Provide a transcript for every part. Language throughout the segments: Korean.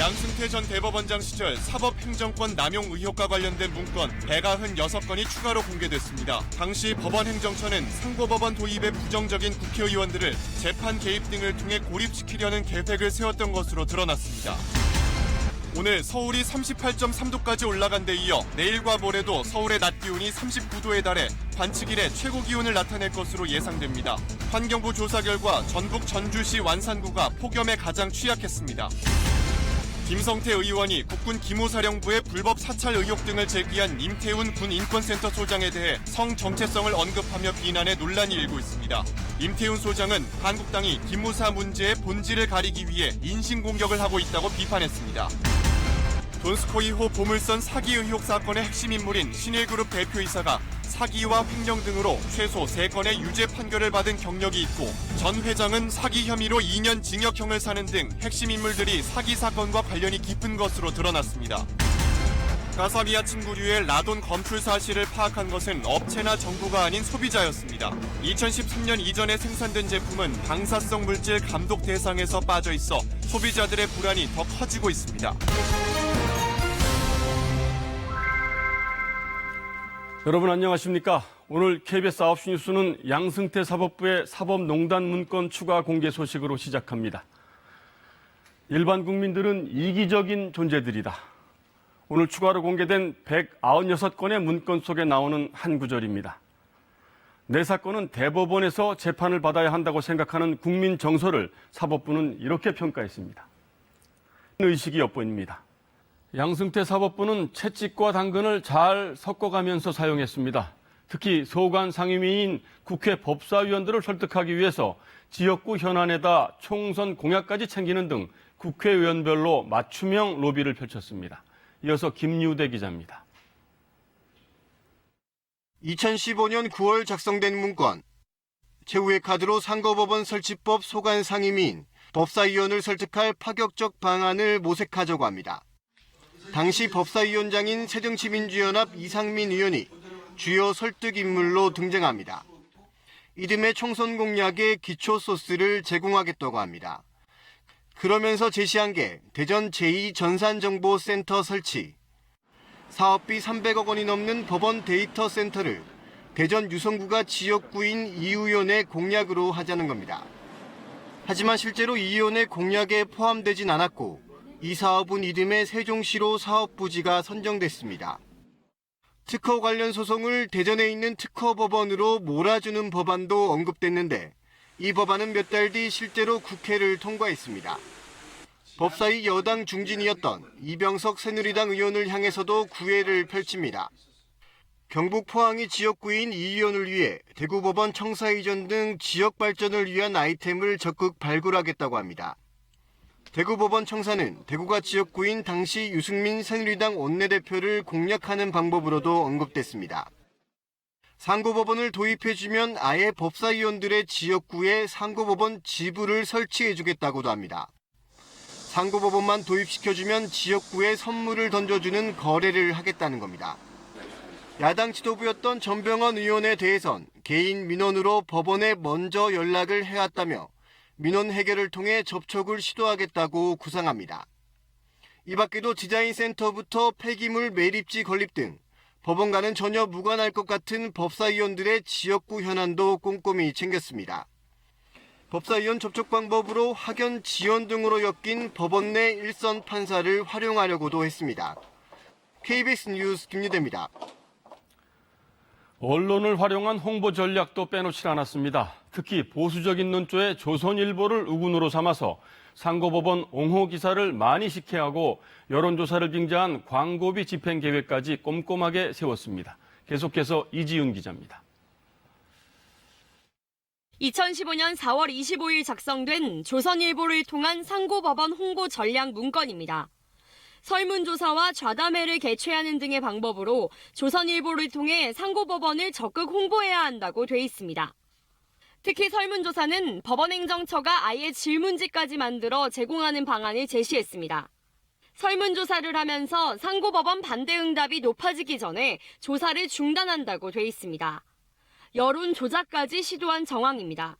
양승태 전 대법원장 시절 사법행정권 남용 의혹과 관련된 문건 196건이 추가로 공개됐습니다. 당시 법원행정처는 상고법원 도입에 부정적인 국회의원들을 재판 개입 등을 통해 고립시키려는 계획을 세웠던 것으로 드러났습니다. 오늘 서울이 38.3도까지 올라간 데 이어 내일과 모레도 서울의 낮 기온이 39도에 달해 관측 이래 최고 기온을 나타낼 것으로 예상됩니다. 환경부 조사 결과 전북 전주시 완산구가 폭염에 가장 취약했습니다. 김성태 의원이 국군 기무사령부의 불법 사찰 의혹 등을 제기한 임태훈 군 인권센터 소장에 대해 성 정체성을 언급하며 비난의 논란이 일고 있습니다. 임태훈 소장은 한국당이 기무사 문제의 본질을 가리기 위해 인신공격을 하고 있다고 비판했습니다. 돈스코이호 보물선 사기 의혹 사건의 핵심 인물인 신일그룹 대표이사가 사기와 횡령 등으로 최소 3건의 유죄 판결을 받은 경력이 있고 전 회장은 사기 혐의로 2년 징역형을 사는 등 핵심 인물들이 사기 사건과 관련이 깊은 것으로 드러났습니다. 가사미아 침구류의 라돈 검출 사실을 파악한 것은 업체나 정부가 아닌 소비자였습니다. 2013년 이전에 생산된 제품은 방사성 물질 감독 대상에서 빠져 있어 소비자들의 불안이 더 커지고 있습니다. 여러분 안녕하십니까? 오늘 KBS 9시 뉴스는 양승태 사법부의 사법농단 문건 추가 공개 소식으로 시작합니다. 일반 국민들은 이기적인 존재들이다. 오늘 추가로 공개된 196건의 문건 속에 나오는 한 구절입니다. 내 사건은 대법원에서 재판을 받아야 한다고 생각하는 국민 정서를 사법부는 이렇게 평가했습니다. 의식이 엿보입니다. 양승태 사법부는 채찍과 당근을 잘 섞어가면서 사용했습니다. 특히 소관 상임위인 국회 법사위원들을 설득하기 위해서 지역구 현안에다 총선 공약까지 챙기는 등 국회의원별로 맞춤형 로비를 펼쳤습니다. 이어서 김유대 기자입니다. 2015년 9월 작성된 문건. 최후의 카드로 상고법원 설치법 소관 상임위인 법사위원을 설득할 파격적 방안을 모색하자고 합니다. 당시 법사위원장인 새정치민주연합 이상민 의원이 주요 설득 인물로 등장합니다. 이듬해 총선 공약의 기초 소스를 제공하겠다고 합니다. 그러면서 제시한 게 대전 제2전산정보센터 설치, 사업비 300억 원이 넘는 법원 데이터 센터를 대전 유성구가 지역구인 이 의원의 공약으로 하자는 겁니다. 하지만 실제로 이 의원의 공약에 포함되진 않았고 이 사업은 이듬해 세종시로 사업부지가 선정됐습니다. 특허 관련 소송을 대전에 있는 특허법원으로 몰아주는 법안도 언급됐는데 이 법안은 몇 달 뒤 실제로 국회를 통과했습니다. 법사위 여당 중진이었던 이병석 새누리당 의원을 향해서도 구애를 펼칩니다. 경북 포항이 지역구인 이 의원을 위해 대구법원 청사 이전 등 지역 발전을 위한 아이템을 적극 발굴하겠다고 합니다. 대구법원 청사는 대구가 지역구인 당시 유승민 새누리당 원내대표를 공략하는 방법으로도 언급됐습니다. 상고법원을 도입해주면 아예 법사위원들의 지역구에 상고법원 지부를 설치해주겠다고도 합니다. 상고법원만 도입시켜주면 지역구에 선물을 던져주는 거래를 하겠다는 겁니다. 야당 지도부였던 전병헌 의원에 대해선 개인 민원으로 법원에 먼저 연락을 해왔다며 민원 해결을 통해 접촉을 시도하겠다고 구상합니다. 이 밖에도 디자인센터부터 폐기물 매립지 건립 등 법원과는 전혀 무관할 것 같은 법사위원들의 지역구 현안도 꼼꼼히 챙겼습니다. 법사위원 접촉 방법으로 학연 지원 등으로 엮인 법원 내 일선 판사를 활용하려고도 했습니다. KBS 뉴스 김유대입니다. 언론을 활용한 홍보 전략도 빼놓지 않았습니다. 특히 보수적인 논조의 조선일보를 우군으로 삼아서 상고법원 옹호 기사를 많이 식혜하고 여론조사를 빙자한 광고비 집행 계획까지 꼼꼼하게 세웠습니다. 계속해서 이지윤 기자입니다. 2015년 4월 25일 작성된 조선일보를 통한 상고법원 홍보 전략 문건입니다. 설문조사와 좌담회를 개최하는 등의 방법으로 조선일보를 통해 상고법원을 적극 홍보해야 한다고 돼 있습니다. 특히 설문조사는 법원행정처가 아예 질문지까지 만들어 제공하는 방안을 제시했습니다. 설문조사를 하면서 상고법원 반대 응답이 높아지기 전에 조사를 중단한다고 돼 있습니다. 여론 조작까지 시도한 정황입니다.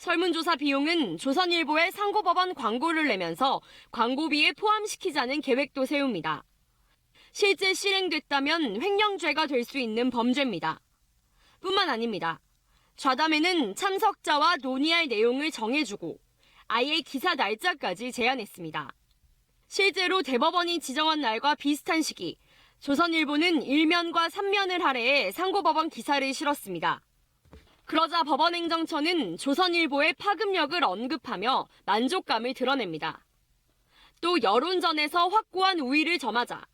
설문조사 비용은 조선일보에 상고법원 광고를 내면서 광고비에 포함시키자는 계획도 세웁니다. 실제 실행됐다면 횡령죄가 될 수 있는 범죄입니다. 뿐만 아닙니다. 좌담회는 참석자와 논의할 내용을 정해주고 아예 기사 날짜까지 제안했습니다. 실제로 대법원이 지정한 날과 비슷한 시기, 조선일보는 1면과 3면을 할애해 상고법원 기사를 실었습니다. 그러자 법원행정처는 조선일보의 파급력을 언급하며 만족감을 드러냅니다. 또 여론전에서 확고한 우위를 점하자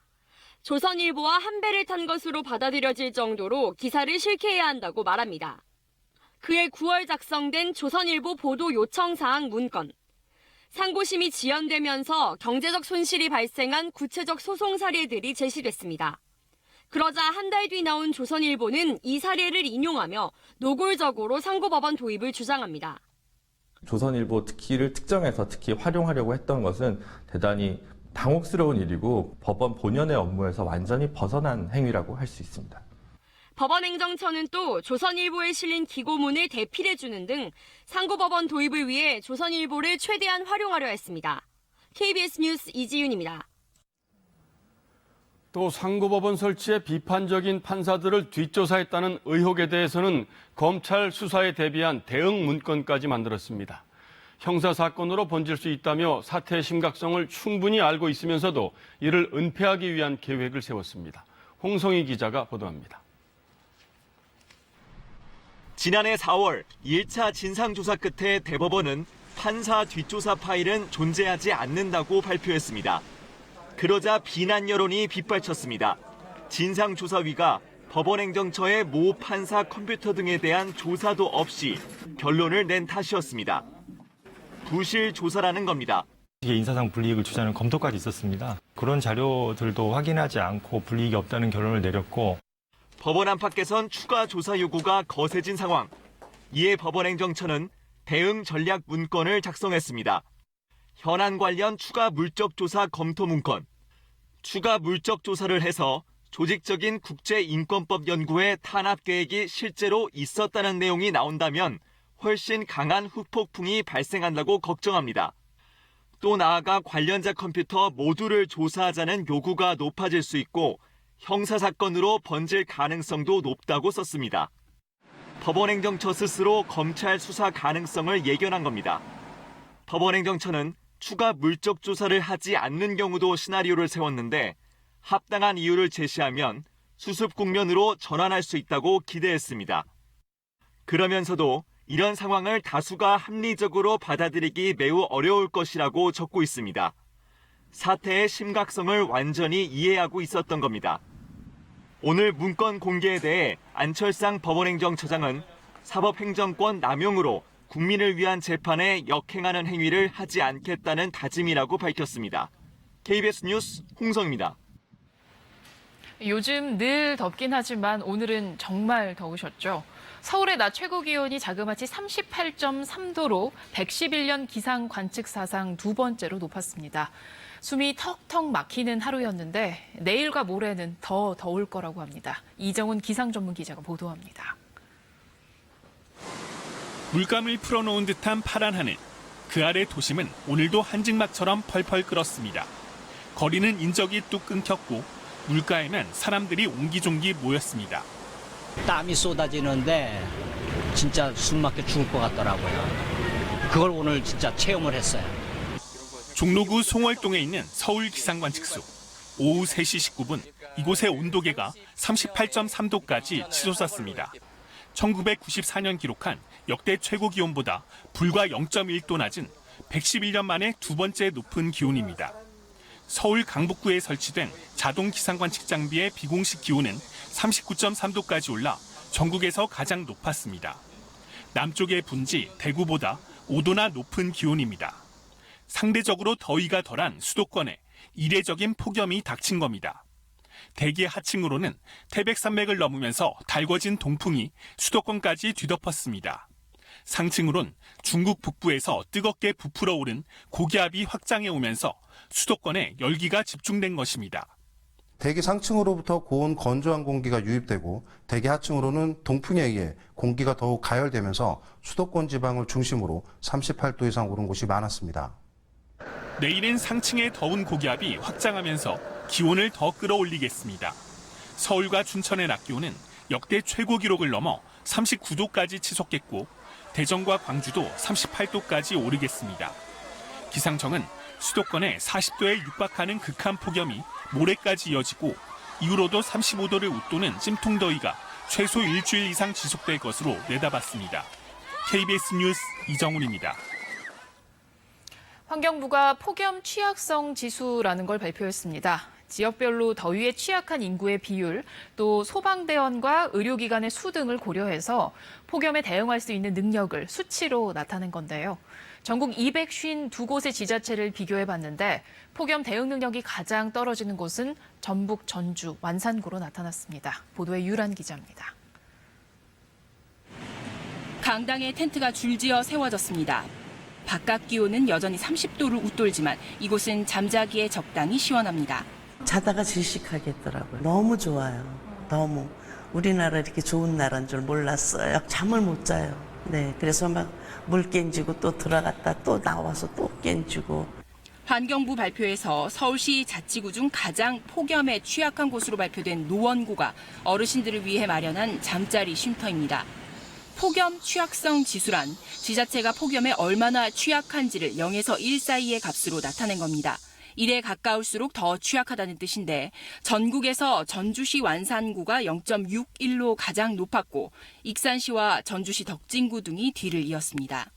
조선일보와 한 배를 탄 것으로 받아들여질 정도로 기사를 실게해야 한다고 말합니다. 그해 9월 작성된 조선일보 보도 요청사항 문건. 상고심이 지연되면서 경제적 손실이 발생한 구체적 소송 사례들이 제시됐습니다. 그러자 한 달 뒤 나온 조선일보는 이 사례를 인용하며 노골적으로 상고법원 도입을 주장합니다. 조선일보 특기를 특정해서 특히 활용하려고 했던 것은 대단히 당혹스러운 일이고 법원 본연의 업무에서 완전히 벗어난 행위라고 할 수 있습니다. 법원행정처는 또 조선일보에 실린 기고문을 대필해주는 등 상고법원 도입을 위해 조선일보를 최대한 활용하려 했습니다. KBS 뉴스 이지윤입니다. 또 상고법원 설치에 비판적인 판사들을 뒷조사했다는 의혹에 대해서는 검찰 수사에 대비한 대응 문건까지 만들었습니다. 형사사건으로 번질 수 있다며 사태의 심각성을 충분히 알고 있으면서도 이를 은폐하기 위한 계획을 세웠습니다. 홍성희 기자가 보도합니다. 지난해 4월 1차 진상조사 끝에 대법원은 판사 뒷조사 파일은 존재하지 않는다고 발표했습니다. 그러자 비난 여론이 빗발쳤습니다. 진상조사위가 법원행정처의 모 판사 컴퓨터 등에 대한 조사도 없이 결론을 낸 탓이었습니다. 부실 조사라는 겁니다. 인사상 불이익을 주장하는 검토까지 있었습니다. 그런 자료들도 확인하지 않고 불이익이 없다는 결론을 내렸고 법원 안팎에선 추가 조사 요구가 거세진 상황. 이에 법원행정처는 대응 전략 문건을 작성했습니다. 현안 관련 추가 물적 조사 검토 문건. 추가 물적 조사를 해서 조직적인 국제인권법 연구의 탄압 계획이 실제로 있었다는 내용이 나온다면 훨씬 강한 후폭풍이 발생한다고 걱정합니다. 또 나아가 관련자 컴퓨터 모두를 조사하자는 요구가 높아질 수 있고 형사사건으로 번질 가능성도 높다고 썼습니다. 법원행정처 스스로 검찰 수사 가능성을 예견한 겁니다. 법원행정처는 추가 물적 조사를 하지 않는 경우도 시나리오를 세웠는데 합당한 이유를 제시하면 수습 국면으로 전환할 수 있다고 기대했습니다. 그러면서도 이런 상황을 다수가 합리적으로 받아들이기 매우 어려울 것이라고 적고 있습니다. 사태의 심각성을 완전히 이해하고 있었던 겁니다. 오늘 문건 공개에 대해 안철상 법원행정처장은 사법행정권 남용으로 국민을 위한 재판에 역행하는 행위를 하지 않겠다는 다짐이라고 밝혔습니다. KBS 뉴스 홍성입니다. 요즘 늘 덥긴 하지만 오늘은 정말 더우셨죠. 서울의 낮 최고 기온이 자그마치 38.3도로 111년 기상 관측 사상 두 번째로 높았습니다. 숨이 턱턱 막히는 하루였는데 내일과 모레는 더 더울 거라고 합니다. 이정훈 기상 전문 기자가 보도합니다. 물감을 풀어놓은 듯한 파란 하늘. 그 아래 도심은 오늘도 한증막처럼 펄펄 끓었습니다. 거리는 인적이 뚝 끊겼고 물가에는 사람들이 옹기종기 모였습니다. 땀이 쏟아지는데 진짜 숨 막혀 죽을 것 같더라고요. 그걸 오늘 진짜 체험을 했어요. 종로구 송월동에 있는 서울 기상관측소. 오후 3시 19분 이곳의 온도계가 38.3도까지 치솟았습니다. 1994년 기록한 역대 최고 기온보다 불과 0.1도 낮은 111년 만에 두 번째 높은 기온입니다. 서울 강북구에 설치된 자동 기상관측 장비의 비공식 기온은 39.3도까지 올라 전국에서 가장 높았습니다. 남쪽의 분지 대구보다 5도나 높은 기온입니다. 상대적으로 더위가 덜한 수도권에 이례적인 폭염이 닥친 겁니다. 대기 하층으로는 태백산맥을 넘으면서 달궈진 동풍이 수도권까지 뒤덮었습니다. 상층으론 중국 북부에서 뜨겁게 부풀어 오른 고기압이 확장해 오면서 수도권에 열기가 집중된 것입니다. 대기 상층으로부터 고온 건조한 공기가 유입되고 대기 하층으로는 동풍에 의해 공기가 더욱 가열되면서 수도권 지방을 중심으로 38도 이상 오른 곳이 많았습니다. 내일은 상층의 더운 고기압이 확장하면서 기온을 더 끌어올리겠습니다. 서울과 춘천의 낮 기온은 역대 최고 기록을 넘어 39도까지 치솟겠고 대전과 광주도 38도까지 오르겠습니다. 기상청은 수도권에 40도에 육박하는 극한 폭염이 모레까지 이어지고 이후로도 35도를 웃도는 찜통더위가 최소 일주일 이상 지속될 것으로 내다봤습니다. KBS 뉴스 이정훈입니다. 환경부가 폭염 취약성 지수라는 걸 발표했습니다. 지역별로 더위에 취약한 인구의 비율, 또 소방대원과 의료기관의 수 등을 고려해서 폭염에 대응할 수 있는 능력을 수치로 나타낸 건데요. 전국 252곳의 지자체를 비교해봤는데 폭염 대응 능력이 가장 떨어지는 곳은 전북, 전주, 완산구로 나타났습니다. 보도에 유란 기자입니다. 강당에 텐트가 줄지어 세워졌습니다. 바깥 기온은 여전히 30도를 웃돌지만 이곳은 잠자기에 적당히 시원합니다. 자다가 질식하겠더라고요. 너무 좋아요. 너무. 우리나라 이렇게 좋은 나라인 줄 몰랐어요. 잠을 못 자요. 네, 그래서 막 물 깬지고 또 들어갔다 또 나와서 또 깬지고. 환경부 발표에서 서울시 자치구 중 가장 폭염에 취약한 곳으로 발표된 노원구가 어르신들을 위해 마련한 잠자리 쉼터입니다. 폭염 취약성 지수란 지자체가 폭염에 얼마나 취약한지를 0에서 1 사이의 값으로 나타낸 겁니다. 1에 가까울수록 더 취약하다는 뜻인데 전국에서 전주시 완산구가 0.61로 가장 높았고 익산시와 전주시 덕진구 등이 뒤를 이었습니다.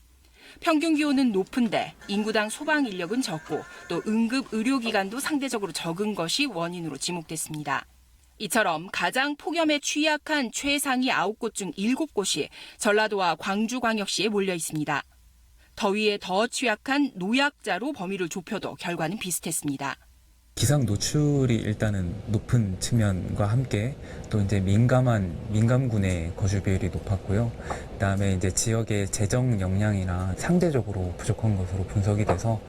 평균 기온은 높은데 인구당 소방 인력은 적고 또 응급 의료기관도 상대적으로 적은 것이 원인으로 지목됐습니다. 이처럼 가장 폭염에 취약한 최상위 9곳 중 7곳이 전라도와 광주광역시에 몰려 있습니다. 더위에 더 취약한 노약자로 범위를 좁혀도 결과는 비슷했습니다. 기상 노출이 일단은 높은 측면과 함께 또 이제 민감군의 거주 비율이 높았고요. 그다음에 이제 지역의 재정 역량이나 상대적으로 부족한 것으로 분석이 돼서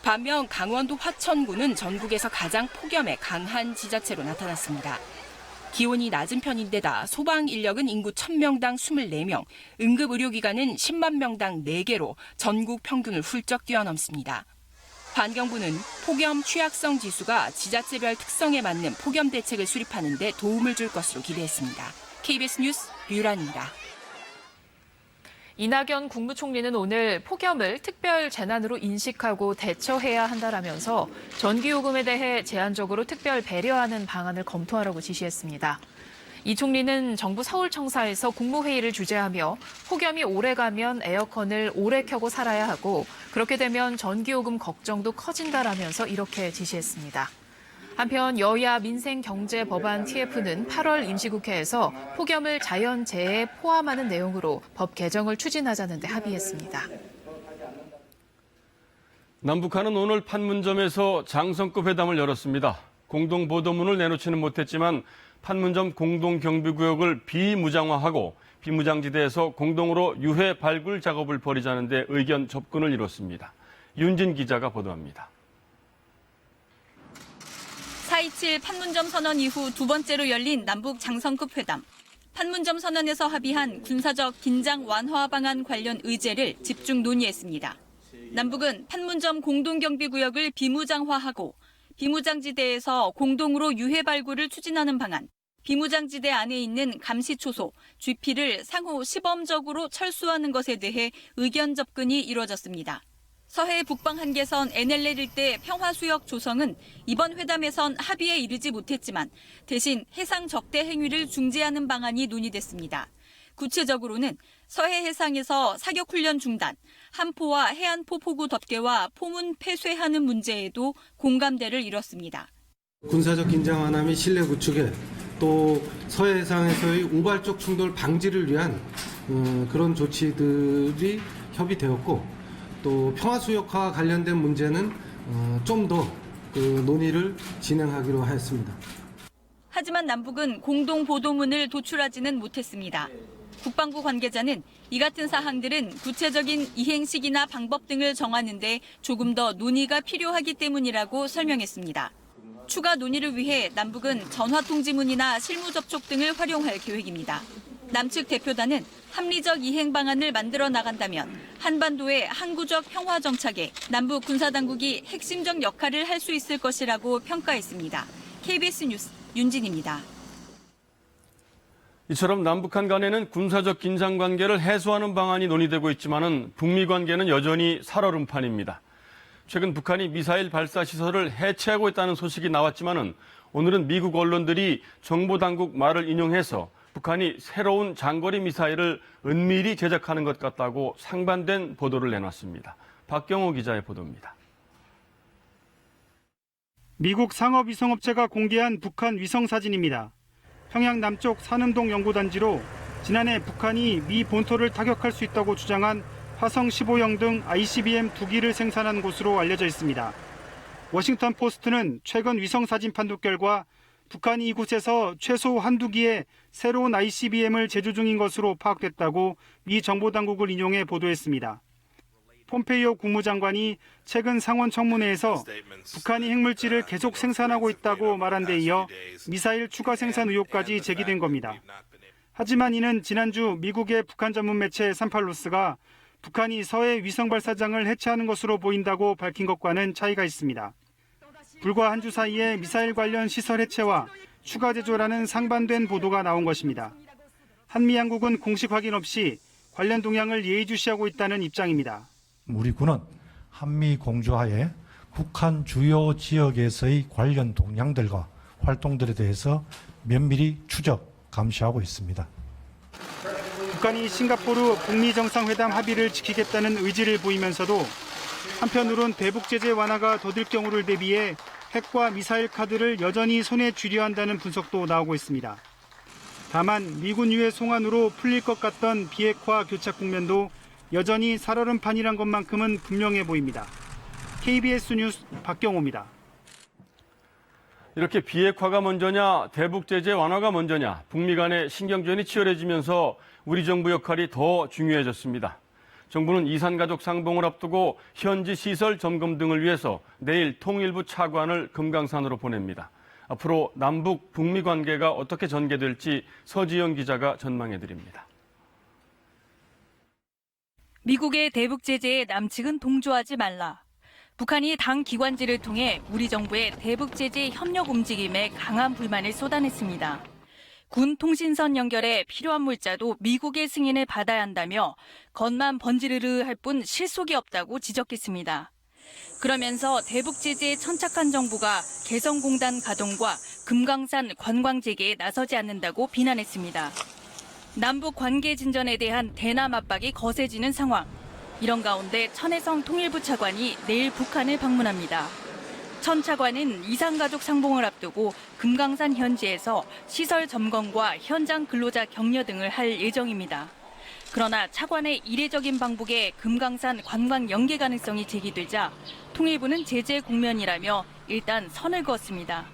반면 강원도 화천구는 전국에서 가장 폭염에 강한 지자체로 나타났습니다. 기온이 낮은 편인데다 소방 인력은 인구 1000명당 24명, 응급의료기관은 10만 명당 4개로 전국 평균을 훌쩍 뛰어넘습니다. 환경부는 폭염 취약성 지수가 지자체별 특성에 맞는 폭염 대책을 수립하는 데 도움을 줄 것으로 기대했습니다. KBS 뉴스 류란입니다. 이낙연 국무총리는 오늘 폭염을 특별 재난으로 인식하고 대처해야 한다라면서 전기요금에 대해 제한적으로 특별 배려하는 방안을 검토하라고 지시했습니다. 이 총리는 정부 서울청사에서 국무회의를 주재하며 폭염이 오래가면 에어컨을 오래 켜고 살아야 하고 그렇게 되면 전기요금 걱정도 커진다라면서 이렇게 지시했습니다. 한편 여야 민생경제법안 TF는 8월 임시국회에서 폭염을 자연재해에 포함하는 내용으로 법 개정을 추진하자는 데 합의했습니다. 남북한은 오늘 판문점에서 장성급 회담을 열었습니다. 공동보도문을 내놓지는 못했지만 판문점 공동경비구역을 비무장화하고 비무장지대에서 공동으로 유해 발굴 작업을 벌이자는 데 의견 접근을 이뤘습니다. 윤진 기자가 보도합니다. 4.27 판문점 선언 이후 두 번째로 열린 남북 장성급 회담. 판문점 선언에서 합의한 군사적 긴장 완화 방안 관련 의제를 집중 논의했습니다. 남북은 판문점 공동경비구역을 비무장화하고 비무장지대에서 공동으로 유해 발굴을 추진하는 방안, 비무장지대 안에 있는 감시초소, GP를 상호 시범적으로 철수하는 것에 대해 의견 접근이 이루어졌습니다. 서해 북방 한계선 NLL 일대 평화수역 조성은 이번 회담에선 합의에 이르지 못했지만 대신 해상 적대 행위를 중지하는 방안이 논의됐습니다. 구체적으로는 서해 해상에서 사격훈련 중단, 함포와 해안포 포구 덮개와 포문 폐쇄하는 문제에도 공감대를 이뤘습니다. 군사적 긴장 완화 및 신뢰 구축에 또 서해 해상에서의 우발적 충돌 방지를 위한 그런 조치들이 협의되었고 또 평화수역화와 관련된 문제는 좀 더 논의를 진행하기로 하였습니다. 하지만 남북은 공동보도문을 도출하지는 못했습니다. 국방부 관계자는 이 같은 사항들은 구체적인 이행식이나 방법 등을 정하는 데 조금 더 논의가 필요하기 때문이라고 설명했습니다. 추가 논의를 위해 남북은 전화통지문이나 실무 접촉 등을 활용할 계획입니다. 남측 대표단은 합리적 이행 방안을 만들어 나간다면 한반도의 항구적 평화 정착에 남북 군사당국이 핵심적 역할을 할 수 있을 것이라고 평가했습니다. KBS 뉴스 윤진입니다. 이처럼 남북한 간에는 군사적 긴장 관계를 해소하는 방안이 논의되고 있지만은 북미 관계는 여전히 살얼음판입니다. 최근 북한이 미사일 발사 시설을 해체하고 있다는 소식이 나왔지만은 오늘은 미국 언론들이 정보 당국 말을 인용해서 북한이 새로운 장거리 미사일을 은밀히 제작하는 것 같다고 상반된 보도를 내놨습니다. 박경호 기자의 보도입니다. 미국 상업위성업체가 공개한 북한 위성 사진입니다. 평양 남쪽 산음동 연구단지로 지난해 북한이 미 본토를 타격할 수 있다고 주장한 화성 15형 등 ICBM 2기를 생산한 곳으로 알려져 있습니다. 워싱턴 포스트는 최근 위성 사진 판독 결과 북한이 이곳에서 최소 한두 기의 새로운 ICBM을 제조 중인 것으로 파악됐다고 미 정보당국을 인용해 보도했습니다. 폼페이오 국무장관이 최근 상원 청문회에서 북한이 핵물질을 계속 생산하고 있다고 말한 데 이어 미사일 추가 생산 의혹까지 제기된 겁니다. 하지만 이는 지난주 미국의 북한 전문 매체 산팔로스가 북한이 서해 위성 발사장을 해체하는 것으로 보인다고 밝힌 것과는 차이가 있습니다. 불과 한 주 사이에 미사일 관련 시설 해체와 추가 제조라는 상반된 보도가 나온 것입니다. 한미 양국은 공식 확인 없이 관련 동향을 예의주시하고 있다는 입장입니다. 우리 군은 한미 공조하에 북한 주요 지역에서의 관련 동향들과 활동들에 대해서 면밀히 추적, 감시하고 있습니다. 북한이 싱가포르 북미 정상회담 합의를 지키겠다는 의지를 보이면서도 한편으론 대북 제재 완화가 더딜 경우를 대비해 핵과 미사일 카드를 여전히 손에 쥐려 한다는 분석도 나오고 있습니다. 다만 미군 유해 송환으로 풀릴 것 같던 비핵화 교착 국면도 여전히 살얼음판이란 것만큼은 분명해 보입니다. KBS 뉴스 박경호입니다. 이렇게 비핵화가 먼저냐 대북 제재 완화가 먼저냐 북미 간의 신경전이 치열해지면서 우리 정부 역할이 더 중요해졌습니다. 정부는 이산가족 상봉을 앞두고 현지 시설 점검 등을 위해서 내일 통일부 차관을 금강산으로 보냅니다. 앞으로 남북 북미 관계가 어떻게 전개될지 서지영 기자가 전망해드립니다. 미국의 대북 제재에 남측은 동조하지 말라. 북한이 당 기관지를 통해 우리 정부의 대북 제재 협력 움직임에 강한 불만을 쏟아냈습니다. 군 통신선 연결에 필요한 물자도 미국의 승인을 받아야 한다며 겉만 번지르르 할 뿐 실속이 없다고 지적했습니다. 그러면서 대북 제재에 천착한 정부가 개성공단 가동과 금강산 관광 재개에 나서지 않는다고 비난했습니다. 남북 관계 진전에 대한 대남 압박이 거세지는 상황. 이런 가운데 천혜성 통일부 차관이 내일 북한을 방문합니다. 천 차관은 이산가족 상봉을 앞두고 금강산 현지에서 시설 점검과 현장 근로자 격려 등을 할 예정입니다. 그러나 차관의 이례적인 방북에 금강산 관광 연계 가능성이 제기되자 통일부는 제재 국면이라며 일단 선을 그었습니다.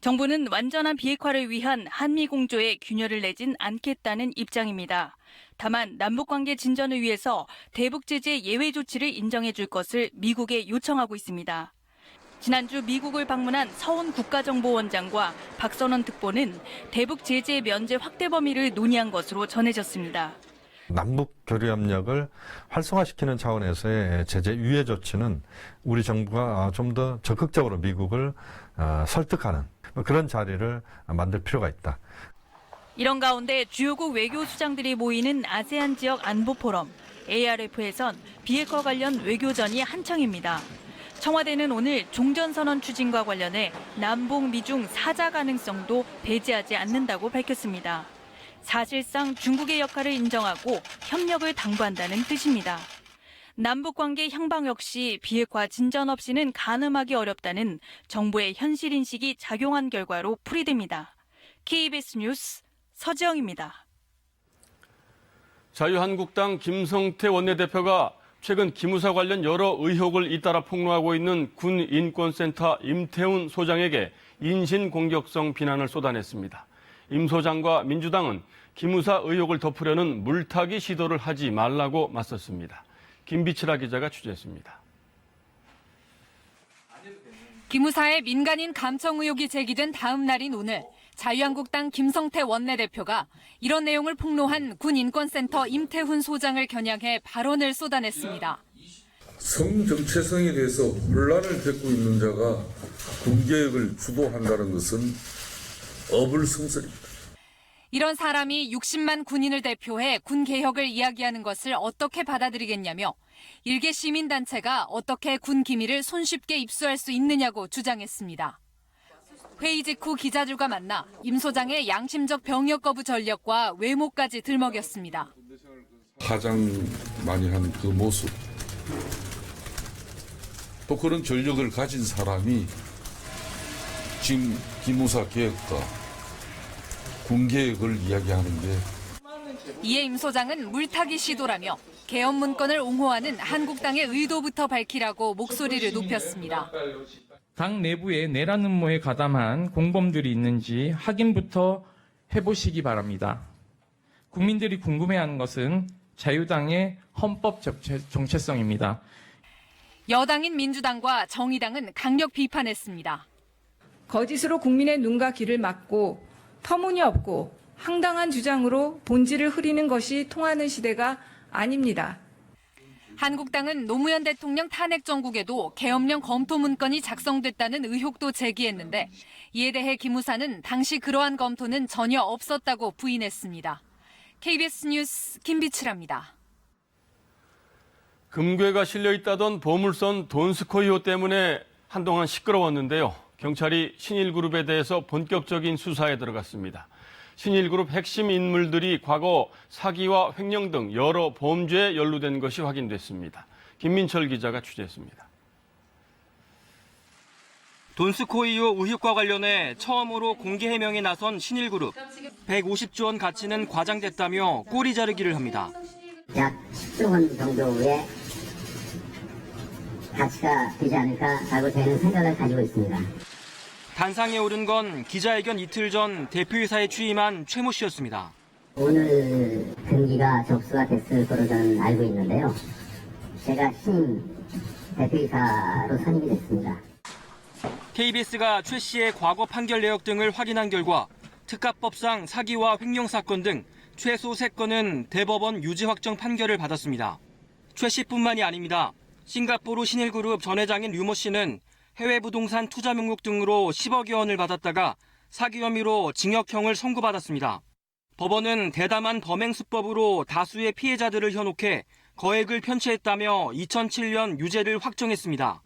정부는 완전한 비핵화를 위한 한미 공조에 균열을 내진 않겠다는 입장입니다. 다만 남북관계 진전을 위해서 대북 제재 예외 조치를 인정해 줄 것을 미국에 요청하고 있습니다. 지난주 미국을 방문한 서훈 국가정보원장과 박선원 특보는 대북 제재 면제 확대 범위를 논의한 것으로 전해졌습니다. 남북 교류 협력을 활성화시키는 차원에서의 제재 유예 조치는 우리 정부가 좀 더 적극적으로 미국을 설득하는 그런 자리를 만들 필요가 있다. 이런 가운데 주요국 외교수장들이 모이는 아세안 지역 안보 포럼 ARF에선 비핵화 관련 외교전이 한창입니다. 청와대는 오늘 종전선언 추진과 관련해 남북 미중 사자 가능성도 배제하지 않는다고 밝혔습니다. 사실상 중국의 역할을 인정하고 협력을 당부한다는 뜻입니다. 남북관계 향방 역시 비핵화 진전 없이는 가늠하기 어렵다는 정부의 현실 인식이 작용한 결과로 풀이됩니다. KBS 뉴스 서지영입니다. 자유한국당 김성태 원내대표가 최근 기무사 관련 여러 의혹을 잇따라 폭로하고 있는 군인권센터 임태훈 소장에게 인신공격성 비난을 쏟아냈습니다. 임 소장과 민주당은 기무사 의혹을 덮으려는 물타기 시도를 하지 말라고 맞섰습니다. 김비치라 기자가 취재했습니다. 기무사의 민간인 감청 의혹이 제기된 다음 날인 오늘 자유한국당 김성태 원내대표가 이런 내용을 폭로한 군인권센터 임태훈 소장을 겨냥해 발언을 쏟아냈습니다. 성정체성에 대해서 혼란을 겪고 있는 자가 군개혁을 주도한다는 것은 어불성설입니다. 이런 사람이 60만 군인을 대표해 군 개혁을 이야기하는 것을 어떻게 받아들이겠냐며 일개 시민단체가 어떻게 군 기밀을 손쉽게 입수할 수 있느냐고 주장했습니다. 회의 직후 기자들과 만나 임 소장의 양심적 병역 거부 전력과 외모까지 들먹였습니다. 가장 많이 한 그 모습, 또 그런 전력을 가진 사람이 지금 기무사 개혁과 군개혁을 이야기하는 게 이에 임 소장은 물타기 시도라며 개헌 문건을 옹호하는 한국당의 의도부터 밝히라고 목소리를 높였습니다. 당 내부에 내란 음모에 가담한 공범들이 있는지 확인부터 해보시기 바랍니다. 국민들이 궁금해하는 것은 자유당의 헌법 정체성입니다. 여당인 민주당과 정의당은 강력 비판했습니다. 거짓으로 국민의 눈과 귀를 막고 터무니없고 황당한 주장으로 본질을 흐리는 것이 통하는 시대가 아닙니다. 한국당은 노무현 대통령 탄핵 정국에도 계엄령 검토 문건이 작성됐다는 의혹도 제기했는데 이에 대해 기무사는 당시 그러한 검토는 전혀 없었다고 부인했습니다. KBS 뉴스 김비치라입니다. 금괴가 실려있다던 보물선 돈스코이호 때문에 한동안 시끄러웠는데요. 경찰이 신일그룹에 대해서 본격적인 수사에 들어갔습니다. 신일그룹 핵심 인물들이 과거 사기와 횡령 등 여러 범죄에 연루된 것이 확인됐습니다. 김민철 기자가 취재했습니다. 돈스코이호 의혹과 관련해 처음으로 공개 해명에 나선 신일그룹. 150조 원 가치는 과장됐다며 꼬리 자르기를 합니다. 약 10조 원 정도의 가치가 되지 않을까라고 저희는 생각을 가지고 있습니다. 단상에 오른 건 기자회견 이틀 전 대표이사에 취임한 최모 씨였습니다. 오늘 등기가 접수가 됐을 거로 저는 알고 있는데요. 제가 신임 대표이사로 선임이 됐습니다. KBS가 최 씨의 과거 판결 내역 등을 확인한 결과 특가법상 사기와 횡령 사건 등 최소 3건은 대법원 유죄 확정 판결을 받았습니다. 최 씨뿐만이 아닙니다. 싱가포르 신일그룹 전 회장인 류모 씨는 해외 부동산 투자 명목 등으로 10억여 원을 받았다가 사기 혐의로 징역형을 선고받았습니다. 법원은 대담한 범행 수법으로 다수의 피해자들을 현혹해 거액을 편취했다며 2007년 유죄를 확정했습니다.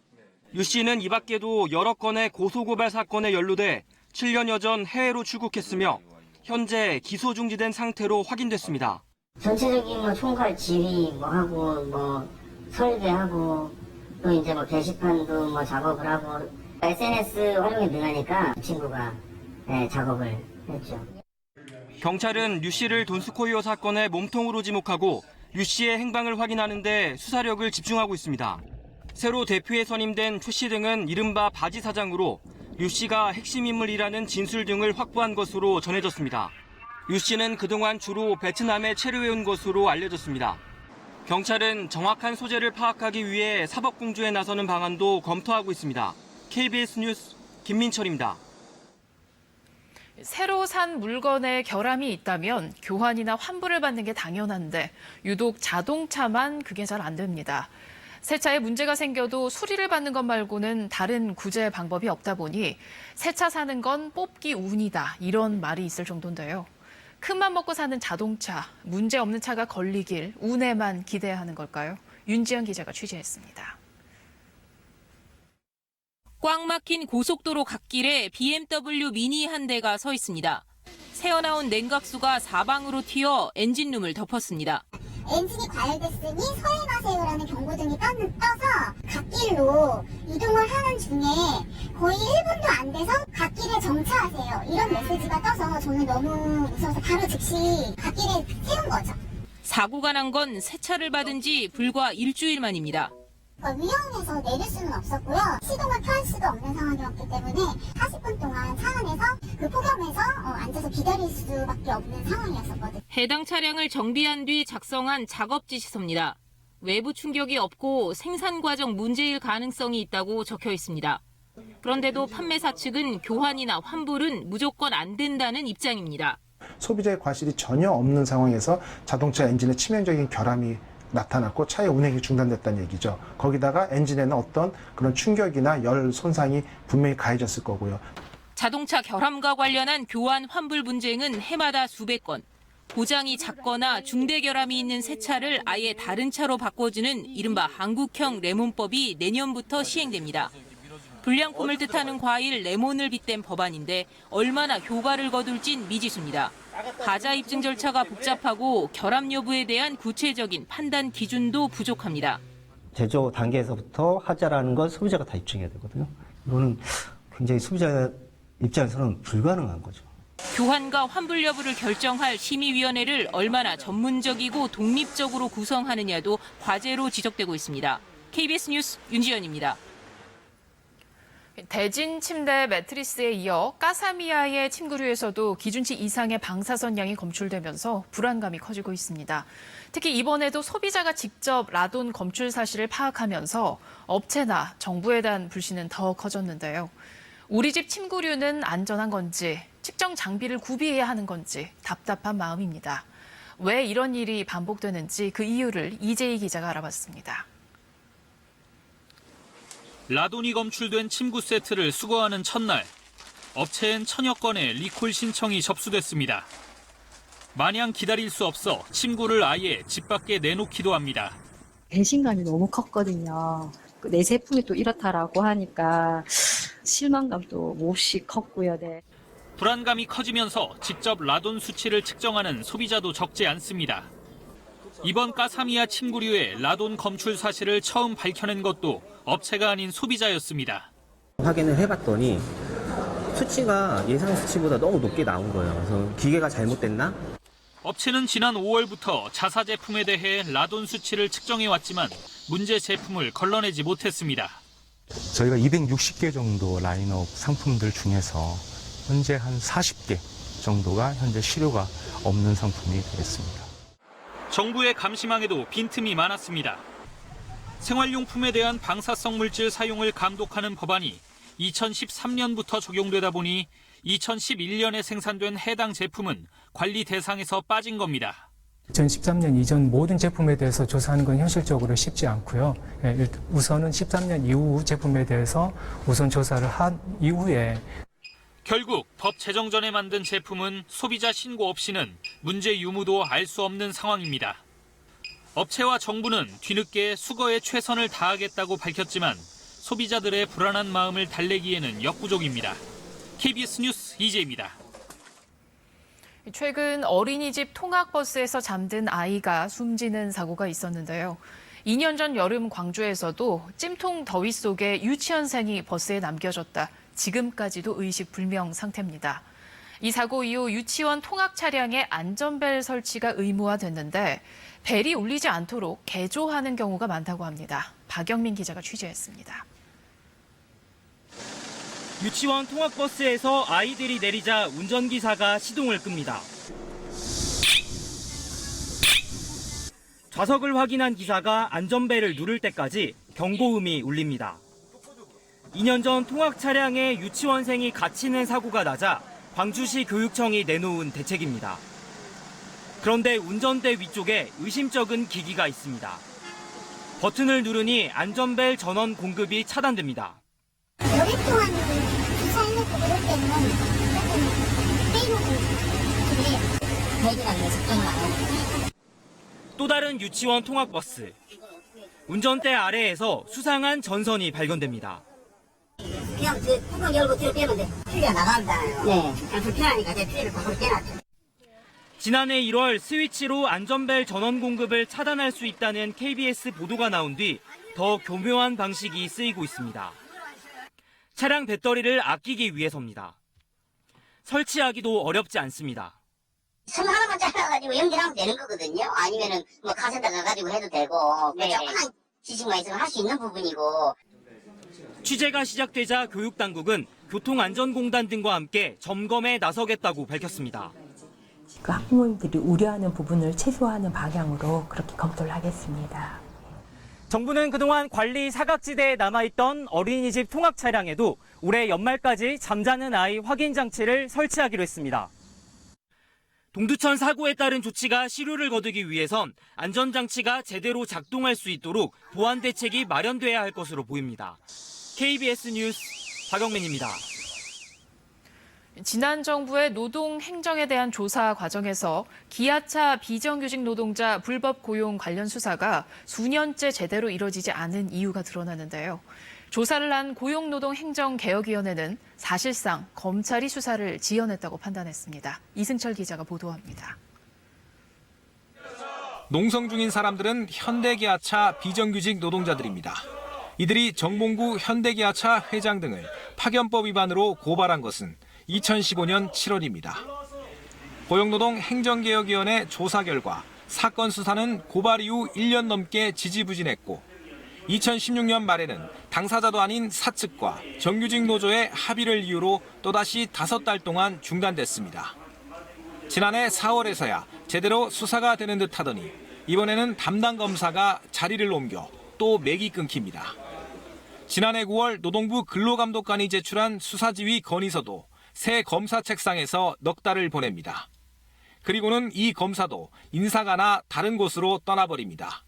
유 씨는 이 밖에도 여러 건의 고소고발 사건에 연루돼 7년여 전 해외로 출국했으며 현재 기소 중지된 상태로 확인됐습니다. 전체적인 총괄 지휘 하고 설계하고 또 이제 게시판도 작업을 하고 SNS 활용이 능하니까 그 친구가 작업을 했죠. 경찰은 류 씨를 돈스코이호 사건의 몸통으로 지목하고 류 씨의 행방을 확인하는 데 수사력을 집중하고 있습니다. 새로 대표에 선임된 최 씨 등은 이른바 바지 사장으로 류 씨가 핵심 인물이라는 진술 등을 확보한 것으로 전해졌습니다. 류 씨는 그동안 주로 베트남에 체류해온 것으로 알려졌습니다. 경찰은 정확한 소재를 파악하기 위해 사법공조에 나서는 방안도 검토하고 있습니다. KBS 뉴스 김민철입니다. 새로 산 물건에 결함이 있다면 교환이나 환불을 받는 게 당연한데 유독 자동차만 그게 잘 안 됩니다. 새 차에 문제가 생겨도 수리를 받는 것 말고는 다른 구제 방법이 없다 보니 새 차 사는 건 뽑기 운이다 이런 말이 있을 정도인데요. 큰맘 먹고 사는 자동차, 문제 없는 차가 걸리길 운에만 기대해야 하는 걸까요? 윤지연 기자가 취재했습니다. 꽉 막힌 고속도로 갓길에 BMW 미니 한 대가 서 있습니다. 새어나온 냉각수가 사방으로 튀어 엔진룸을 덮었습니다. 엔진이 과열됐으니 서행하세요라는 경고등이 떠서 갓길로 이동을 하는 중에 거의 1분도 안 돼서 갓길에 정차하세요. 이런 메시지가 떠서 저는 너무 무서워서 바로 즉시 갓길에 세운 거죠. 사고가 난 건 새 차를 받은 지 불과 일주일 만입니다. 위험해서 내릴 수는 없었고요. 시동을 켤 수도 없는 상황이었기 때문에 40분 동안 차 안에서 그 폭염에서 앉아서 기다릴 수밖에 없는 상황이었었거든요. 해당 차량을 정비한 뒤 작성한 작업 지시서입니다. 외부 충격이 없고 생산 과정 문제일 가능성이 있다고 적혀 있습니다. 그런데도 판매사 측은 교환이나 환불은 무조건 안 된다는 입장입니다. 소비자의 과실이 전혀 없는 상황에서 자동차 엔진에 치명적인 결함이 나타났고 차의 운행이 중단됐다는 얘기죠. 거기다가 엔진에는 어떤 그런 충격이나 열 손상이 분명히 가해졌을 거고요. 자동차 결함과 관련한 교환 환불 분쟁은 해마다 수백 건. 고장이 작거나 중대 결함이 있는 새 차를 아예 다른 차로 바꿔주는 이른바 한국형 레몬법이 내년부터 시행됩니다. 불량품을 뜻하는 과일 레몬을 빗댄 법안인데 얼마나 효과를 거둘진 미지수입니다. 가자 입증 절차가 복잡하고 결함 여부에 대한 구체적인 판단 기준도 부족합니다. 제조 단계에서부터 하자라는 건 소비자가 다 입증해야 되거든요. 이거는 굉장히 소비자 입장에서는 불가능한 거죠. 교환과 환불 여부를 결정할 심의위원회를 얼마나 전문적이고 독립적으로 구성하느냐도 과제로 지적되고 있습니다. KBS 뉴스 윤지연입니다. 대진 침대 매트리스에 이어 까사미아의 침구류에서도 기준치 이상의 방사선 양이 검출되면서 불안감이 커지고 있습니다. 특히 이번에도 소비자가 직접 라돈 검출 사실을 파악하면서 업체나 정부에 대한 불신은 더 커졌는데요. 우리 집 침구류는 안전한 건지, 측정 장비를 구비해야 하는 건지 답답한 마음입니다. 왜 이런 일이 반복되는지 그 이유를 이재희 기자가 알아봤습니다. 라돈이 검출된 침구 세트를 수거하는 첫날, 업체엔 천여 건의 리콜 신청이 접수됐습니다. 마냥 기다릴 수 없어 침구를 아예 집 밖에 내놓기도 합니다. 배신감이 너무 컸거든요. 내 제품이 또 이렇다라고 하니까 실망감도 몹시 컸고요. 네. 불안감이 커지면서 직접 라돈 수치를 측정하는 소비자도 적지 않습니다. 이번 까사미아 침구류의 라돈 검출 사실을 처음 밝혀낸 것도 업체가 아닌 소비자였습니다. 확인을 해봤더니 수치가 예상 수치보다 너무 높게 나온 거예요. 그래서 기계가 잘못됐나? 업체는 지난 5월부터 자사 제품에 대해 라돈 수치를 측정해왔지만 문제 제품을 걸러내지 못했습니다. 저희가 260개 정도 라인업 상품들 중에서 현재 한 40개 정도가 현재 실효가 없는 상품이 되겠습니다. 정부의 감시망에도 빈틈이 많았습니다. 생활용품에 대한 방사성 물질 사용을 감독하는 법안이 2013년부터 적용되다 보니 2011년에 생산된 해당 제품은 관리 대상에서 빠진 겁니다. 2013년 이전 모든 제품에 대해서 조사하는 건 현실적으로 쉽지 않고요. 우선은 13년 이후 제품에 대해서 우선 조사를 한 이후에 결국 법 제정 전에 만든 제품은 소비자 신고 없이는 문제 유무도 알 수 없는 상황입니다. 업체와 정부는 뒤늦게 수거에 최선을 다하겠다고 밝혔지만 소비자들의 불안한 마음을 달래기에는 역부족입니다. KBS 뉴스 이재입니다. 최근 어린이집 통학버스에서 잠든 아이가 숨지는 사고가 있었는데요. 2년 전 여름 광주에서도 찜통 더위 속에 유치원생이 버스에 남겨졌다. 지금까지도 의식불명 상태입니다. 이 사고 이후 유치원 통학 차량에 안전벨 설치가 의무화됐는데 벨이 울리지 않도록 개조하는 경우가 많다고 합니다. 박영민 기자가 취재했습니다. 유치원 통학버스에서 아이들이 내리자 운전기사가 시동을 끕니다. 좌석을 확인한 기사가 안전벨을 누를 때까지 경고음이 울립니다. 2년 전 통학 차량에 유치원생이 갇히는 사고가 나자 광주시 교육청이 내놓은 대책입니다. 그런데 운전대 위쪽에 의심쩍은 기기가 있습니다. 버튼을 누르니 안전벨 전원 공급이 차단됩니다. 오랫동안 기사해놓고 그럴 때는 조금 빼놓고 그래 배기라는 게 적당히 많아요. 또 다른 유치원 통학버스. 운전대 아래에서 수상한 전선이 발견됩니다. 그냥 뚜껑 열고 뒤로 빼면 돼. 필리가 나간다. 네. 불편하니까 제 필리를 거꾸로 빼놨죠. 지난해 1월 스위치로 안전벨 전원 공급을 차단할 수 있다는 KBS 보도가 나온 뒤 더 교묘한 방식이 쓰이고 있습니다. 차량 배터리를 아끼기 위해서입니다. 설치하기도 어렵지 않습니다. 선 하나만 잘라가지고 연결하면 되는 거거든요. 아니면은 뭐 카센터 가가지고 해도 되고 네. 조그만 지식만 있으면 할 수 있는 부분이고. 취재가 시작되자 교육당국은 교통안전공단 등과 함께 점검에 나서겠다고 밝혔습니다. 그 학부모님들이 우려하는 부분을 최소화하는 방향으로 그렇게 검토를 하겠습니다. 정부는 그동안 관리 사각지대에 남아있던 어린이집 통학 차량에도 올해 연말까지 잠자는 아이 확인 장치를 설치하기로 했습니다. 동두천 사고에 따른 조치가 실효를 거두기 위해선 안전장치가 제대로 작동할 수 있도록 보완 대책이 마련돼야 할 것으로 보입니다. KBS 뉴스 박영민입니다. 지난 정부의 노동 행정에 대한 조사 과정에서 기아차 비정규직 노동자 불법 고용 관련 수사가 수년째 제대로 이뤄지지 않은 이유가 드러나는데요. 조사를 한 고용노동행정개혁위원회는 사실상 검찰이 수사를 지연했다고 판단했습니다. 이승철 기자가 보도합니다. 농성 중인 사람들은 현대기아차 비정규직 노동자들입니다. 이들이 정봉구 현대기아차 회장 등을 파견법 위반으로 고발한 것은 2015년 7월입니다. 고용노동 행정개혁위원회 조사 결과 사건 수사는 고발 이후 1년 넘게 지지부진했고 2016년 말에는 당사자도 아닌 사측과 정규직 노조의 합의를 이유로 또다시 5달 동안 중단됐습니다. 지난해 4월에서야 제대로 수사가 되는 듯 하더니 이번에는 담당 검사가 자리를 옮겨 또 맥이 끊깁니다. 지난해 9월 노동부 근로감독관이 제출한 수사지휘 건의서도 새 검사 책상에서 넉 달을 보냅니다. 그리고는 이 검사도 인사가나 다른 곳으로 떠나버립니다.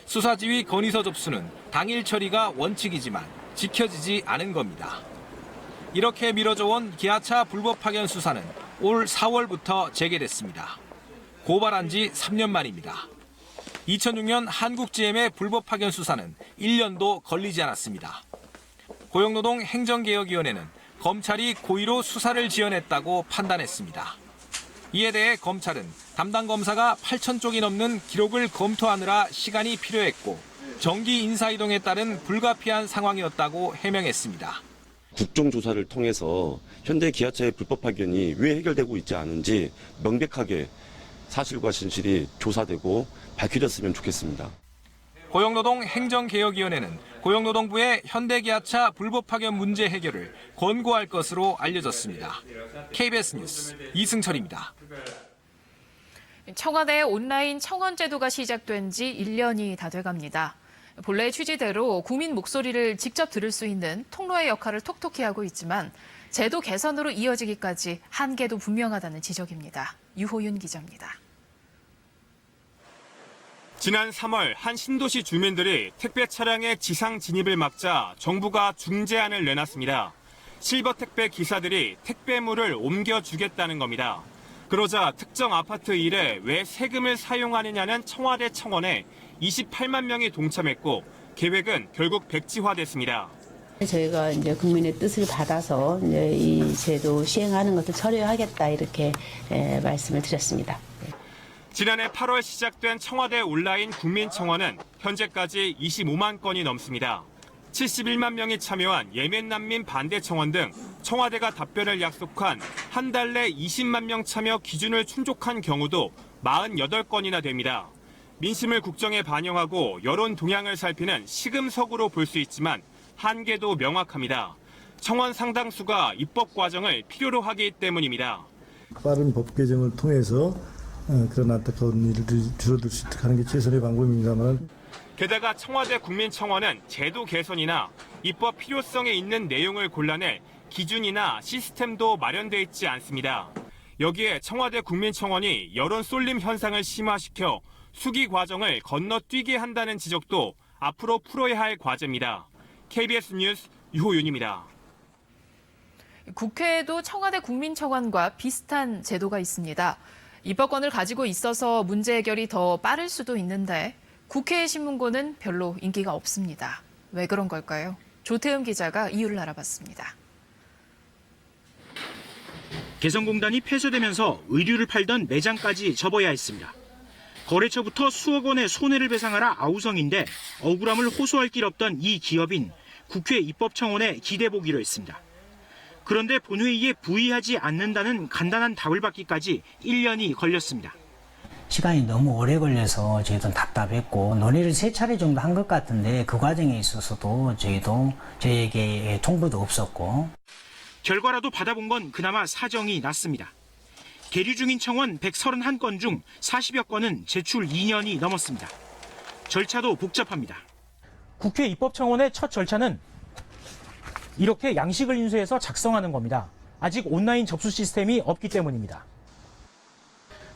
수사지휘 건의서 접수는 당일 처리가 원칙이지만 지켜지지 않은 겁니다. 이렇게 미뤄져 온 기아차 불법 파견 수사는 올 4월부터 재개됐습니다. 고발한 지 3년 만입니다. 2006년 한국GM의 불법 파견 수사는 1년도 걸리지 않았습니다. 고용노동 행정개혁위원회는 검찰이 고의로 수사를 지연했다고 판단했습니다. 이에 대해 검찰은 담당 검사가 8,000쪽이 넘는 기록을 검토하느라 시간이 필요했고 정기 인사이동에 따른 불가피한 상황이었다고 해명했습니다. 국정조사를 통해서 현대기아차의 불법 파견이 왜 해결되고 있지 않은지 명백하게 사실과 진실이 조사되고 밝혀졌으면 좋겠습니다. 고용노동 행정개혁위원회는 고용노동부의 현대기아차 불법 파견 문제 해결을 권고할 것으로 알려졌습니다. KBS 뉴스 이승철입니다. 청와대 온라인 청원 제도가 시작된 지 1년이 다 돼갑니다. 본래 취지대로 국민 목소리를 직접 들을 수 있는 통로의 역할을 톡톡히 하고 있지만 제도 개선으로 이어지기까지 한계도 분명하다는 지적입니다. 유호윤 기자입니다. 지난 3월 한 신도시 주민들이 택배 차량의 지상 진입을 막자 정부가 중재안을 내놨습니다. 실버 택배 기사들이 택배물을 옮겨주겠다는 겁니다. 그러자 특정 아파트 일에 왜 세금을 사용하느냐는 청와대 청원에 28만 명이 동참했고 계획은 결국 백지화됐습니다. 저희가 이제 국민의 뜻을 받아서 이제 이 제도 시행하는 것을 철회하겠다 이렇게 말씀을 드렸습니다. 지난해 8월 시작된 청와대 온라인 국민청원은 현재까지 25만 건이 넘습니다. 71만 명이 참여한 예멘 난민 반대 청원 등 청와대가 답변을 약속한 한 달 내 20만 명 참여 기준을 충족한 경우도 48건이나 됩니다. 민심을 국정에 반영하고 여론 동향을 살피는 시금석으로 볼 수 있지만 한계도 명확합니다. 청원 상당수가 입법 과정을 필요로 하기 때문입니다. 빠른 법 개정을 통해서 그런 안타까운 일들이 줄어들 수 있도록 하는 게 최선의 방법입니다만 게다가 청와대 국민청원은 제도 개선이나 입법 필요성에 있는 내용을 골라낼 기준이나 시스템도 마련돼 있지 않습니다. 여기에 청와대 국민청원이 여론 쏠림 현상을 심화시켜 수기 과정을 건너뛰게 한다는 지적도 앞으로 풀어야 할 과제입니다. KBS 뉴스 유호윤입니다. 국회에도 청와대 국민청원과 비슷한 제도가 있습니다. 입법권을 가지고 있어서 문제 해결이 더 빠를 수도 있는데 국회 신문고는 별로 인기가 없습니다. 왜 그런 걸까요? 조태음 기자가 이유를 알아봤습니다. 개성공단이 폐쇄되면서 의류를 팔던 매장까지 접어야 했습니다. 거래처부터 수억 원의 손해를 배상하라 아우성인데 억울함을 호소할 길 없던 이 기업인 국회 입법청원에 기대보기로 했습니다. 그런데 본회의에 부의하지 않는다는 간단한 답을 받기까지 1년이 걸렸습니다. 시간이 너무 오래 걸려서 저희도 답답했고 논의를 3차례 정도 한 것 같은데 그 과정에 있어서도 저희에게 통보도 없었고 결과라도 받아본 건 그나마 사정이 났습니다. 계류 중인 청원 131건 중 40여 건은 제출 2년이 넘었습니다. 절차도 복잡합니다. 국회 입법청원의 첫 절차는 이렇게 양식을 인수해서 작성하는 겁니다. 아직 온라인 접수 시스템이 없기 때문입니다.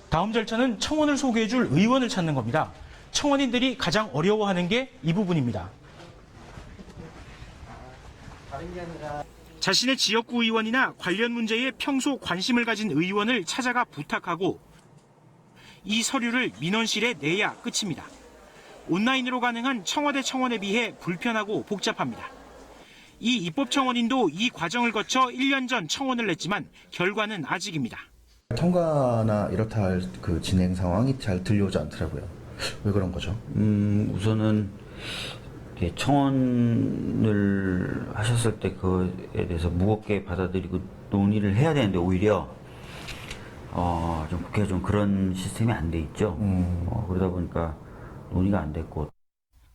다음 절차는 청원을 소개해줄 의원을 찾는 겁니다. 청원인들이 가장 어려워하는 게 이 부분입니다. 자신의 지역구 의원이나 관련 문제에 평소 관심을 가진 의원을 찾아가 부탁하고 이 서류를 민원실에 내야 끝입니다. 온라인으로 가능한 청와대 청원에 비해 불편하고 복잡합니다. 이 입법청원인도 이 과정을 거쳐 1년 전 청원을 냈지만 결과는 아직입니다. 통과나 이렇다 할 그 진행 상황이 잘 들려오지 않더라고요. 왜 그런 거죠? 우선은 청원을 하셨을 때 그에 대해서 무겁게 받아들이고 논의를 해야 되는데 오히려 좀 국회가 좀 그런 시스템이 안 돼 있죠. 그러다 보니까 논의가 안 됐고.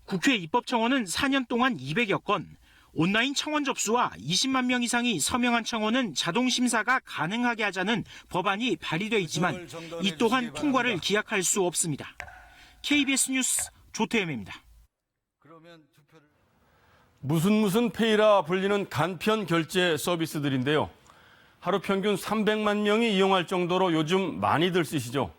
국회 입법청원은 4년 동안 200여 건, 온라인 청원 접수와 20만 명 이상이 서명한 청원은 자동 심사가 가능하게 하자는 법안이 발의돼 있지만 이 또한 통과를 기약할 수 없습니다. KBS 뉴스 조태엠입니다. 무슨 페이라 불리는 간편 결제 서비스들인데요. 하루 평균 300만 명이 이용할 정도로 요즘 많이들 쓰시죠.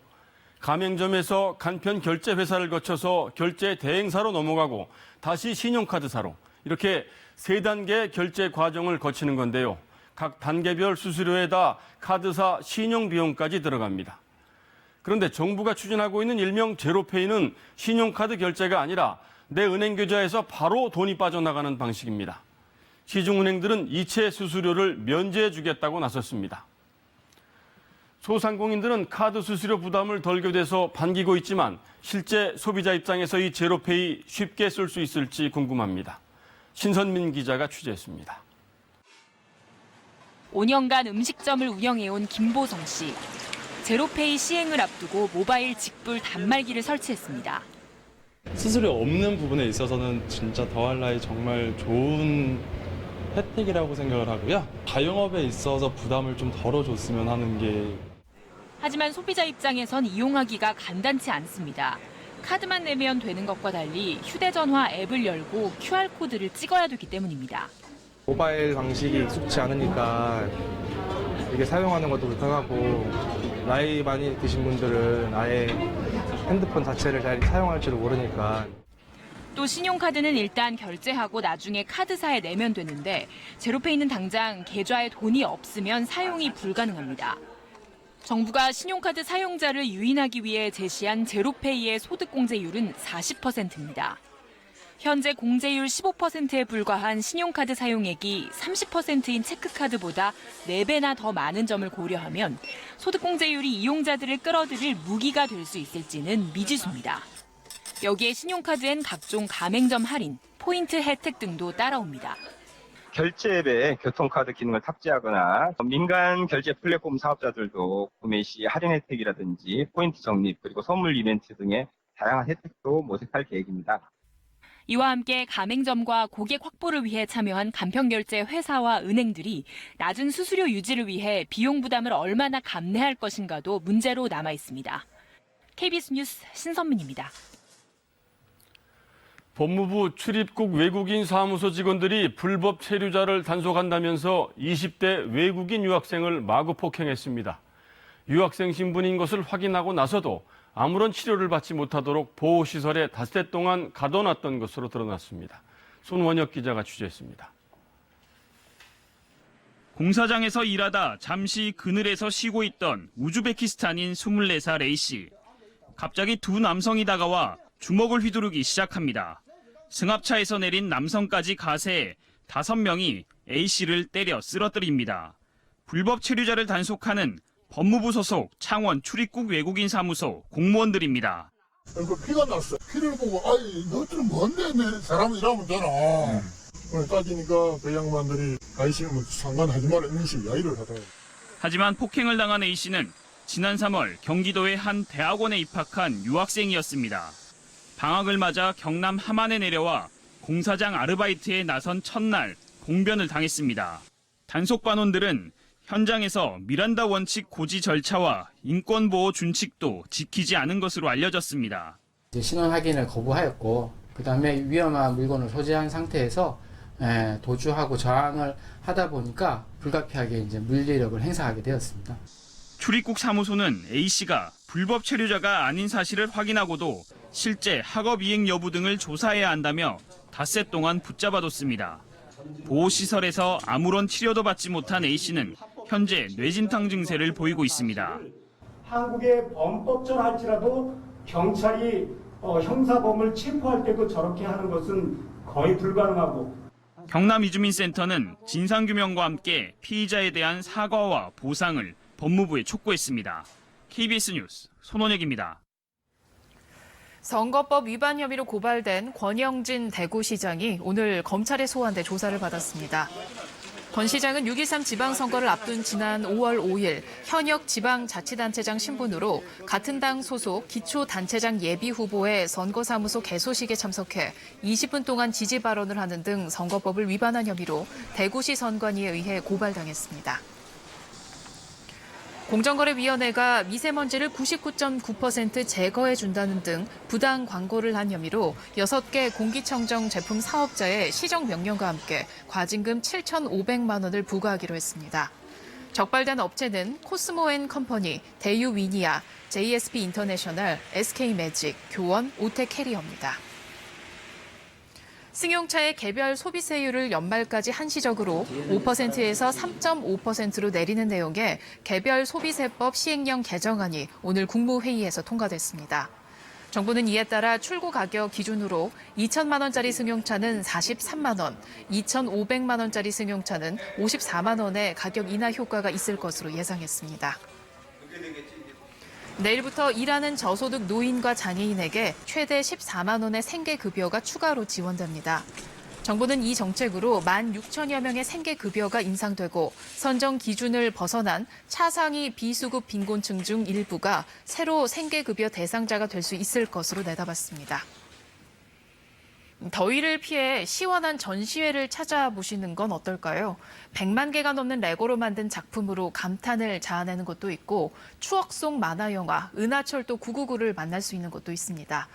가맹점에서 간편 결제 회사를 거쳐서 결제 대행사로 넘어가고 다시 신용카드사로 이렇게 3단계 결제 과정을 거치는 건데요. 각 단계별 수수료에다 카드사 신용 비용까지 들어갑니다. 그런데 정부가 추진하고 있는 일명 제로페이는 신용카드 결제가 아니라 내 은행 계좌에서 바로 돈이 빠져나가는 방식입니다. 시중은행들은 이체 수수료를 면제해 주겠다고 나섰습니다. 소상공인들은 카드 수수료 부담을 덜게 돼서 반기고 있지만 실제 소비자 입장에서 이 제로페이 쉽게 쓸 수 있을지 궁금합니다. 신선민 기자가 취재했습니다. 5년간 음식점을 운영해온 김보성 씨. 제로페이 시행을 앞두고 모바일 직불 단말기를 설치했습니다. 수수료 없는 부분에 있어서는 진짜 더할 나위 정말 좋은 혜택이라고 생각을 하고요. 자영업에 있어서 부담을 좀 덜어줬으면 하는 게. 하지만 소비자 입장에선 이용하기가 간단치 않습니다. 카드만 내면 되는 것과 달리 휴대전화 앱을 열고 QR코드를 찍어야 되기 때문입니다. 모바일 방식이 익숙치 않으니까 이게 사용하는 것도 불편하고 나이 많이 드신 분들은 아예 핸드폰 자체를 잘 사용할지도 모르니까. 또 신용카드는 일단 결제하고 나중에 카드사에 내면 되는데 제로페이는 당장 계좌에 돈이 없으면 사용이 불가능합니다. 정부가 신용카드 사용자를 유인하기 위해 제시한 제로페이의 소득공제율은 40%입니다. 현재 공제율 15%에 불과한 신용카드 사용액이 30%인 체크카드보다 4배나 더 많은 점을 고려하면 소득공제율이 이용자들을 끌어들일 무기가 될 수 있을지는 미지수입니다. 여기에 신용카드엔 각종 가맹점 할인, 포인트 혜택 등도 따라옵니다. 결제 앱에 교통카드 기능을 탑재하거나 민간 결제 플랫폼 사업자들도 구매 시 할인 혜택이라든지 포인트 적립 그리고 선물 이벤트 등의 다양한 혜택도 모색할 계획입니다. 이와 함께 가맹점과 고객 확보를 위해 참여한 간편결제 회사와 은행들이 낮은 수수료 유지를 위해 비용 부담을 얼마나 감내할 것인가도 문제로 남아 있습니다. KBS 뉴스 신선민입니다. 법무부 출입국 외국인 사무소 직원들이 불법 체류자를 단속한다면서 20대 외국인 유학생을 마구 폭행했습니다. 유학생 신분인 것을 확인하고 나서도 아무런 치료를 받지 못하도록 보호시설에 닷새 동안 가둬놨던 것으로 드러났습니다. 손원혁 기자가 취재했습니다. 공사장에서 일하다 잠시 그늘에서 쉬고 있던 우즈베키스탄인 24살 A씨. 갑자기 두 남성이 다가와 주먹을 휘두르기 시작합니다. 승합차에서 내린 남성까지 가세해 5명이 A씨를 때려 쓰러뜨립니다. 불법 체류자를 단속하는 법무부 소속 창원 출입국 외국인 사무소 공무원들입니다. 피가 났어. 피를 보고 아이 너들 뭔데 내 사람 이러면 되나. 따지니까 그 양반들이 아이씨는 뭐 상관하지 말아 이런 식으로 야유를 하더라고요. 하지만 폭행을 당한 A씨는 지난 3월 경기도의 한 대학원에 입학한 유학생이었습니다. 방학을 맞아 경남 함안에 내려와 공사장 아르바이트에 나선 첫날 봉변을 당했습니다. 단속반원들은 현장에서 미란다 원칙 고지 절차와 인권보호 준칙도 지키지 않은 것으로 알려졌습니다. 이제 신원 확인을 거부하였고, 그 다음에 위험한 물건을 소지한 상태에서 도주하고 저항을 하다 보니까 불가피하게 이제 물리력을 행사하게 되었습니다. 출입국 사무소는 A씨가 불법 체류자가 아닌 사실을 확인하고도 실제 학업 이행 여부 등을 조사해야 한다며 닷새 동안 붙잡아뒀습니다. 보호시설에서 아무런 치료도 받지 못한 A씨는 현재 뇌진탕 증세를 보이고 있습니다. 한국의 범법전 할지라도 경찰이 형사범을 체포할 때도 저렇게 하는 것은 거의 불가능하고, 경남이주민센터는 진상규명과 함께 피의자에 대한 사과와 보상을 법무부에 촉구했습니다. KBS 뉴스 손원혁입니다. 선거법 위반 혐의로 고발된 권영진 대구시장이 오늘 검찰에 소환돼 조사를 받았습니다. 권 시장은 6.13 지방선거를 앞둔 지난 5월 5일 현역 지방자치단체장 신분으로 같은 당 소속 기초단체장 예비후보의 선거사무소 개소식에 참석해 20분 동안 지지 발언을 하는 등 선거법을 위반한 혐의로 대구시 선관위에 의해 고발당했습니다. 공정거래위원회가 미세먼지를 99.9% 제거해준다는 등 부당 광고를 한 혐의로 6개 공기청정 제품 사업자의 시정 명령과 함께 과징금 7,500만 원을 부과하기로 했습니다. 적발된 업체는 코스모앤컴퍼니, 대유위니아, JSP 인터내셔널, SK매직, 교원, 오텍캐리어입니다. 승용차의 개별 소비세율을 연말까지 한시적으로 5%에서 3.5%로 내리는 내용의 개별 소비세법 시행령 개정안이 오늘 국무회의에서 통과됐습니다. 정부는 이에 따라 출고 가격 기준으로 2천만 원짜리 승용차는 43만 원, 2,500만 원짜리 승용차는 54만 원의 가격 인하 효과가 있을 것으로 예상했습니다. 내일부터 일하는 저소득 노인과 장애인에게 최대 14만 원의 생계급여가 추가로 지원됩니다. 정부는 이 정책으로 16,000여 명의 생계급여가 인상되고 선정 기준을 벗어난 차상위 비수급 빈곤층 중 일부가 새로 생계급여 대상자가 될 수 있을 것으로 내다봤습니다. 더위를 피해 시원한 전시회를 찾아보시는 건 어떨까요? 100만 개가 넘는 레고로 만든 작품으로 감탄을 자아내는 곳도 있고 추억 속 만화 영화 은하철도 999를 만날 수 있는 곳도 있습니다.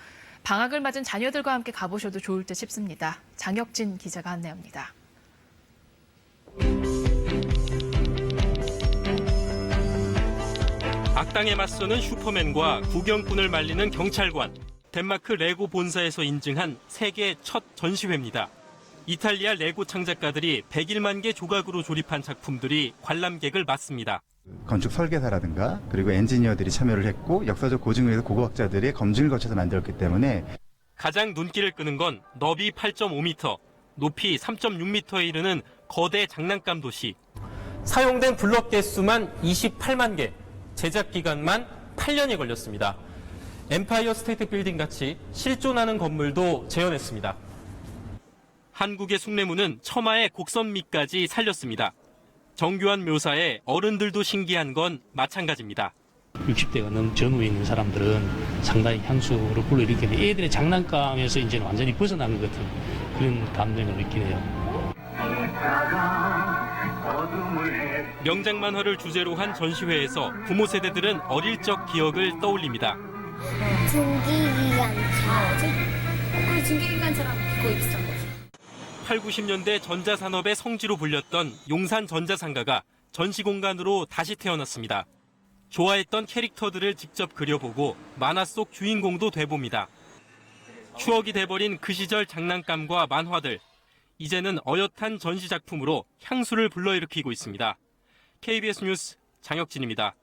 방학을 맞은 자녀들과 함께 가보셔도 좋을 듯 싶습니다. 장혁진 기자가 안내합니다. 악당에 맞서는 슈퍼맨과 구경꾼을 말리는 경찰관. 덴마크 레고 본사에서 인증한 세계 첫 전시회입니다. 이탈리아 레고 창작가들이 101만 개 조각으로 조립한 작품들이 관람객을 맞습니다. 건축 설계사라든가 그리고 엔지니어들이 참여를 했고 역사적 고증에서 고고학자들의 검증을 거쳐서 만들었기 때문에 가장 눈길을 끄는 건 너비 8.5m, 높이 3.6m에 이르는 거대 장난감 도시. 사용된 블록 개수만 28만 개, 제작 기간만 8년이 걸렸습니다. 엠파이어 스테이트 빌딩 같이 실존하는 건물도 재현했습니다. 한국의 숭례문은 처마의 곡선미까지 살렸습니다. 정교한 묘사에 어른들도 신기한 건 마찬가지입니다. 60대가 넘은 전후에 있는 사람들은 상당히 향수를 불러일으키는데 애들의 장난감에서 이제는 완전히 벗어난 것 같은 그런 감정을 느끼네요. 명작 만화를 주제로 한 전시회에서 부모 세대들은 어릴 적 기억을 떠올립니다. 증기기관차. 증기기관차랑 거의 비슷한 거죠. 8, 90년대 전자산업의 성지로 불렸던 용산 전자상가가 전시공간으로 다시 태어났습니다. 좋아했던 캐릭터들을 직접 그려보고 만화 속 주인공도 돼봅니다. 추억이 돼버린 그 시절 장난감과 만화들. 이제는 어엿한 전시작품으로 향수를 불러일으키고 있습니다. KBS 뉴스 장혁진입니다.